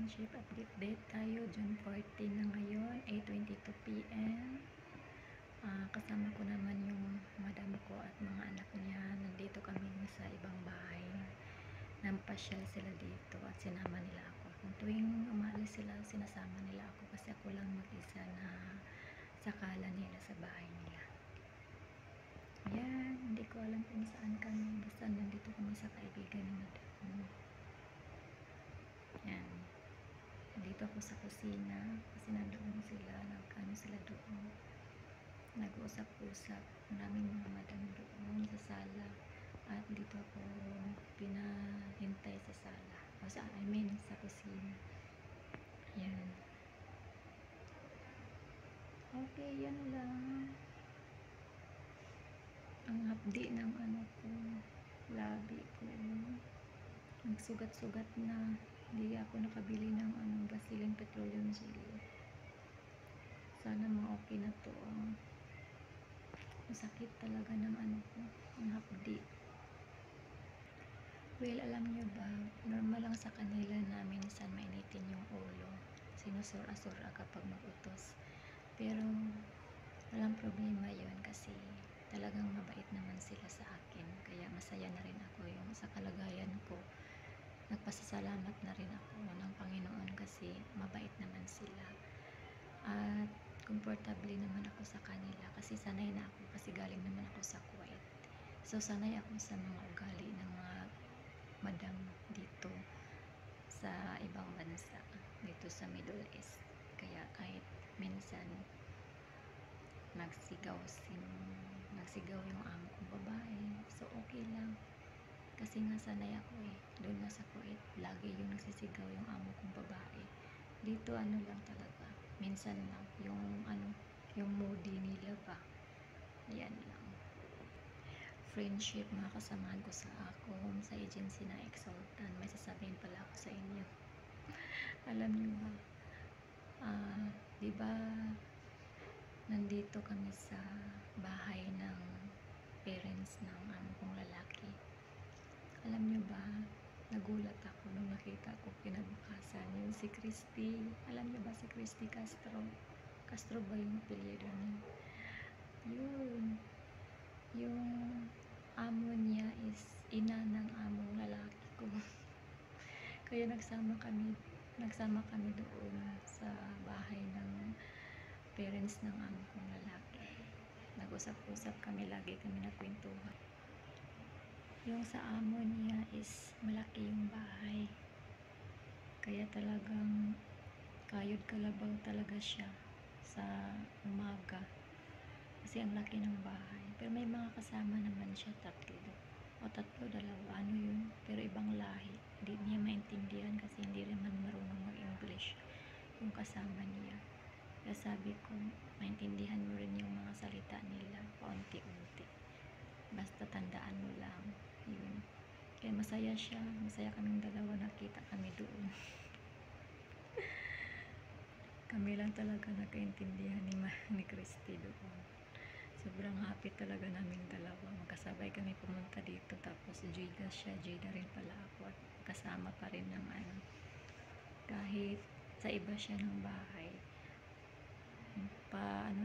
friendship update tayo. June 14 na ngayon, 8:22 PM. Kasama ko naman yung madam ko at mga anak niya. Nandito kami sa ibang bahay. Nampasyal sila dito at sinama nila ako. Kung tuwing umalis sila, sinasama nila ako kasi ako lang mag-isa na sakala nila sa bahay nila. Yan, hindi ko alam kung saan kami. Basta nandito kami sa kaibigan ni madam. Yan. Dito ako sa kusina kasi nandoon sila, nagkano sila doon. Nag-uusap-usap. Maraming mga madam doon sa sala. At dito ako pinahintay sa sala. Sa kusina. Yan. Okay, yan lang. Ang hapdi ng labi ko. Nagsugat-sugat na. Hindi ako nakabili ng Vaseline Petroleum Jelly. Sana okay na to. Masakit talaga ng ko, ang hapdi. Well, alam nyo ba, normal lang sa kanila na minsan mainitin yung ulo. Sinusura-sura kapag mag-utos. Pero, walang problema yun kasi talagang mabait naman sila sa akin. Kaya masaya na rin ako yung sa kalagayan ko. Nagpasasalamat na rin ako ng Panginoon kasi mabait naman sila. At komportable naman ako sa kanila kasi sanay na ako kasi galing naman ako sa Kuwait. So sanay ako sa mga ugali ng mga madam dito sa ibang bansa, dito sa Middle East. Kaya kahit minsan nagsigaw yung amo kong babae, so okay lang kasi nga sanay ako doon nga sa Kuwait lagi yung nagsisigaw yung amo kong babae. Dito lang talaga minsan lang yung moody nila ba. Yan lang. Friendship, mga kasamahan ko sa sa agency na Exaltan. May sasabihin pala ako sa inyo. Alam niyo ba, diba nandito kami sa bahay ng parents ng kong lalaki. Alam niyo ba, nagulat ako nung nakita ko kinabukasan yung si Christy. Alam niyo ba si Christy Castro? Castro ba yung apelyido niya? Yun. Yung amo niya is ina ng among lalaki ko. Kaya nagsama kami doon sa bahay ng parents ng amo kong lalaki. Nag-usap-usap kami, lagi kami nagkwentuhan. Yung sa amo niya is malaki yung bahay. Kaya talagang kayod kalabaw talaga siya sa umaga. Kasi ang laki ng bahay. Pero may mga kasama naman siya, dalawa, yun. Pero ibang lahi. Hindi niya maintindihan kasi hindi naman marunong mag-English yung kasama niya. Kaya sabi ko, maintindihan mo rin yung mga salita nila, paunti-unti. Basta tandaan mo lang. Yun. Kaya masaya siya. Masaya kaming dalawa, nakita kami doon. Kami lang talaga nakaintindihan ni Christy doon. Sobrang happy talaga naming dalawa. Magkasabay kami pumunta dito. Tapos Jada rin pala ako. At kasama pa rin ng kahit sa iba siya ng bahay.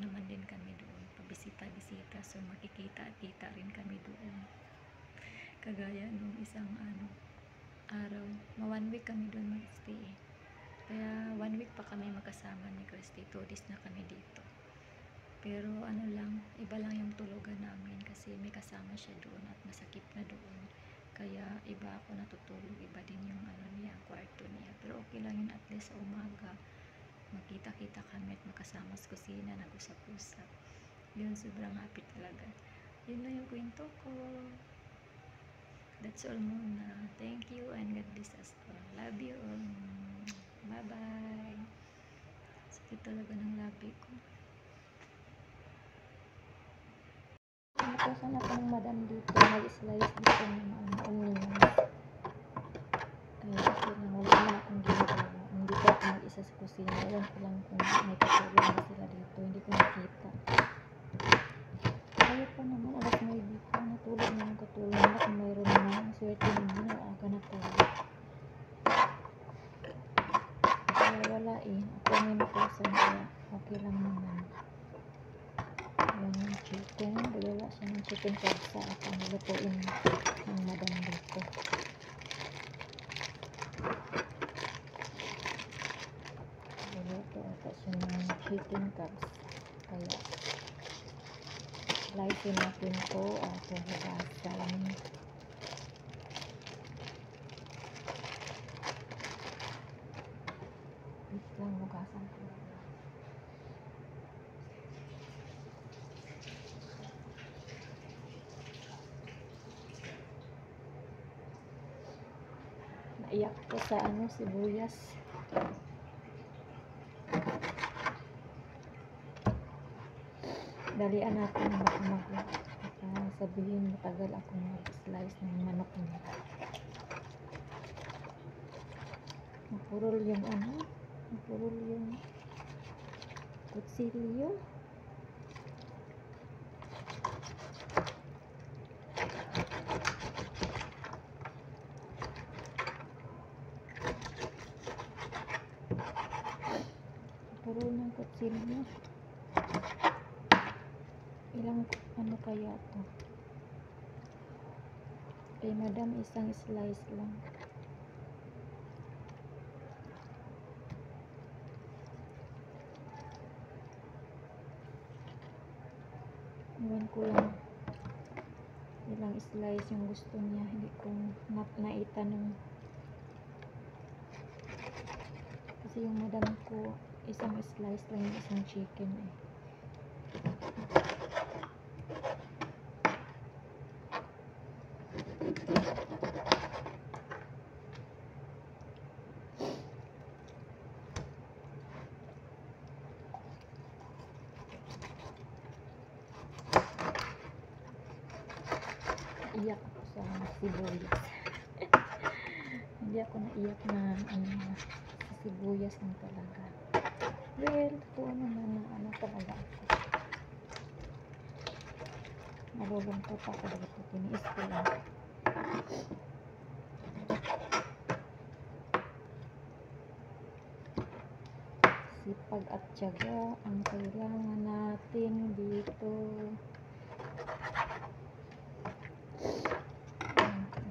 Naman din kami doon. Pabisita-bisita. So makikita-kita rin kami doon. Kagaya nung isang araw. 1 week kami doon mag-stay. Kaya 1 week pa kami magkasama ni Christy. 2 days na kami dito. Pero iba lang yung tulugan namin kasi may kasama siya doon at masakit na doon. Kaya iba ako natutulog, iba din yung kwarto niya. Pero okay lang yun, at least sa umaga magkita-kita kami at makasama sa kusina, nag-usap-usap. Yun, sobrang happy talaga. Yun lang yung kwento ko. That's all muna. Thank you and God bless us all. Love you all. Bye-bye. Sakit talaga ng labi ko. Natusan ako ng madam dito. Nag-slice dito ng onions. Kaya okay lang. Wala naman akong ginagawa. Hindi ko ako mag-isa sa kusina. Alam ko lang kung may katulong na sila dito. Hindi ko nakita. Kaya pa naman. Alas 9 dito. Natulog na yung katulong. Kung mayroon na. Ang swerte naman. Aga na tulog. okay lang naman. Ayan yung chicken. Gagawa siya ng chicken kabsa at ang lutuin ng madam dito. Luto ata siya ng chicken kabsa. Kaya slice natin ito at hugasan. Wait lang, hugasan ko. Naiyak ko sa sibuyas. Dalian natin baka sabihin matagal akong mag-slice ng manok niya. Mapurol yung mapurol yung kutsilyo. Mapurol ng kutsilyo. Ilang kaya to? Kay madam isang slice lang. Iwan ko lang ilang slice yung gusto niya. Hindi ko naitanong. Kasi yung madam ko isang slice lang yung isang chicken eh. Iyak ako sa sibuyas. Hindi ako naiyak na sa sibuyas lang talaga. Well, totoo naman na talaga ako. Nalulungkot ako dito. Tiniis ko lang. Sipag at tiyaga ang kailangan natin dito.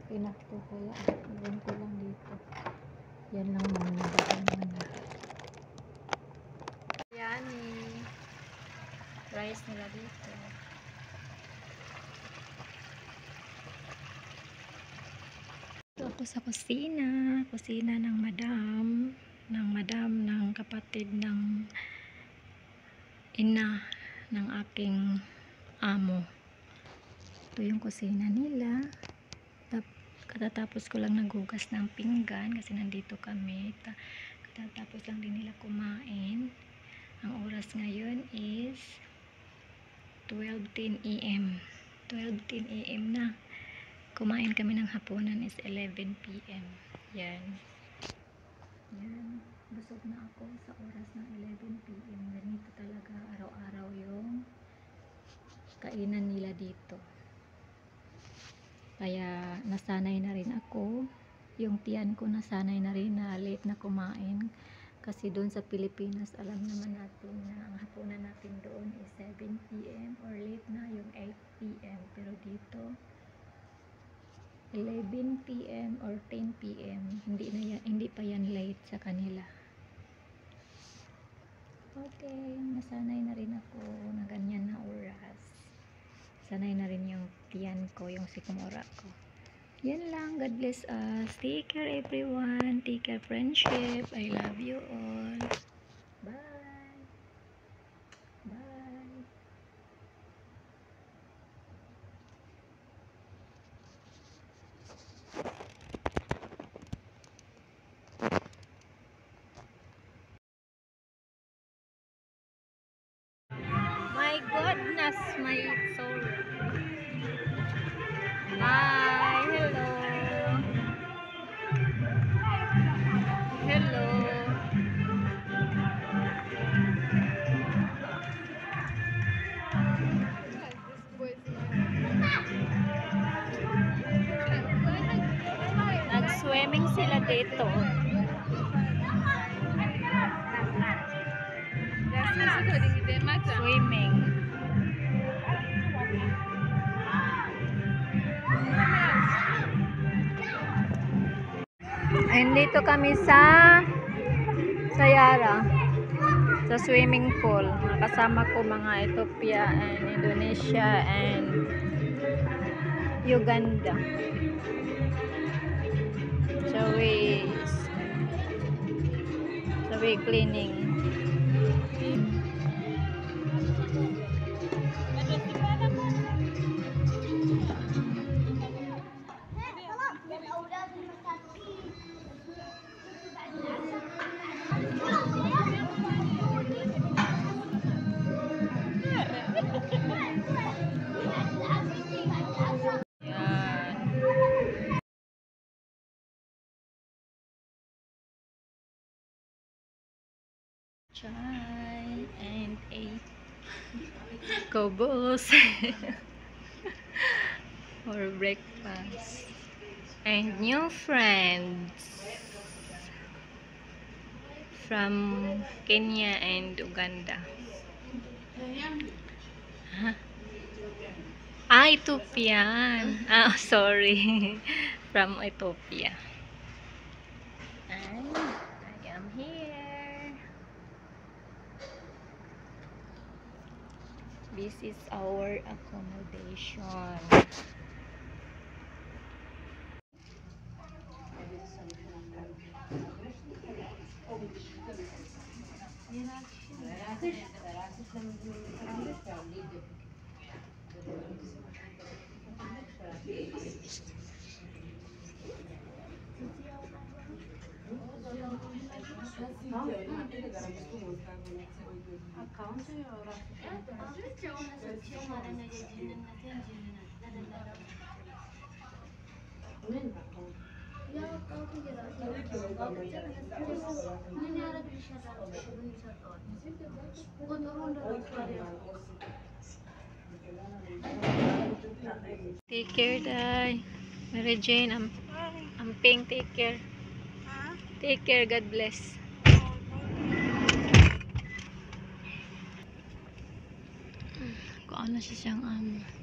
Okay na to, kaya iwan ko lang dito. Yan lang muna naman. Yan rice nila dito. Ito ako sa kusina ng madam ng kapatid ng ina ng aking amo. Ito yung kusina nila. Katatapos ko lang naghugas ng pinggan kasi nandito kami. Katatapos lang din nila kumain. Ang oras ngayon is 12:10 AM. 12:10 AM na. Kumain kami ng hapunan is 11 PM. Yan. Busog na ako sa oras ng 11 PM. Ganito talaga araw-araw yung kainan nila dito. Kaya nasanay na rin ako. Yung tiyan ko nasanay na rin na late na kumain. Kasi doon sa Pilipinas, alam naman natin na ang hapunan natin doon is 7 PM or late na yung 8 PM. Pero dito, 11 PM or 10 PM. Hindi pa yan late sa kanila. Okay, nasanay na rin ako na ganyan na oras. Sanay na rin yung tiyan ko, yung sikmura ko. Yan lang. God bless us. Take care everyone. Take care friendship. I love you all. Bye. Bye. My goodness, my soul. Hi, hello. Hello. Nag-swimming sila dito. Swimming. And dito kami sa Sayara, sa swimming pool. Kasama ko mga Ethiopia and Indonesia and Uganda. So we cleaning. Yan. Chai and eight kobos for breakfast and new friends from Kenya and Uganda. Huh? Ethiopian. Sorry. From Ethiopia. And I am here. This is our accommodation. Take care, Day. Mary Jane, I'm Pink. Take care. Take care. God bless. Kung ano siya siyang amo.